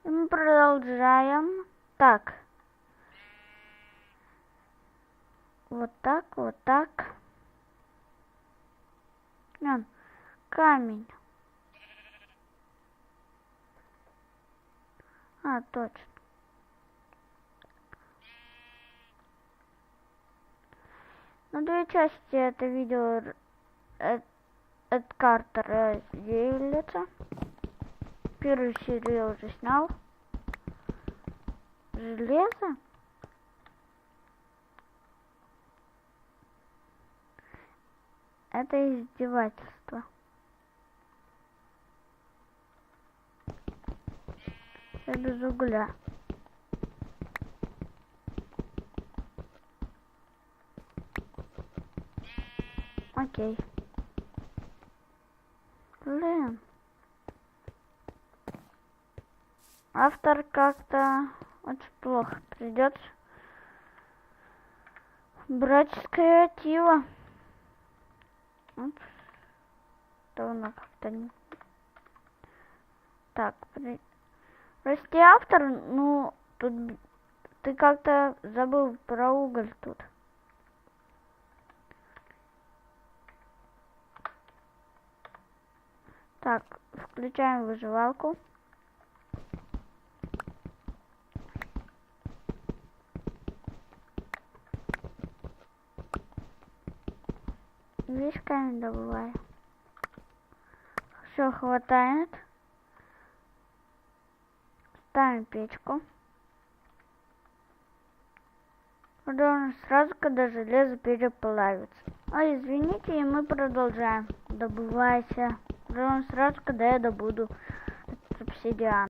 И мы продолжаем. Так. Вот так, вот так. Камень. А, точно. На две части это видео, эта карта разделится. Первую серию я уже снял. Железо. Это издевательство. Я без угля. Окей. Блин. Автор как-то очень плохо. Придется брать с креатива. Давно как-то не... Так, прости, автор, ну, тут ты как-то забыл про уголь тут. Так, включаем выживалку. Весь камень добываю. Все хватает. Ставим печку. Продолжим сразу, когда железо переплавится. Ой, извините, и мы продолжаем. Добывайся. Продолжим сразу, когда я добуду обсидиан.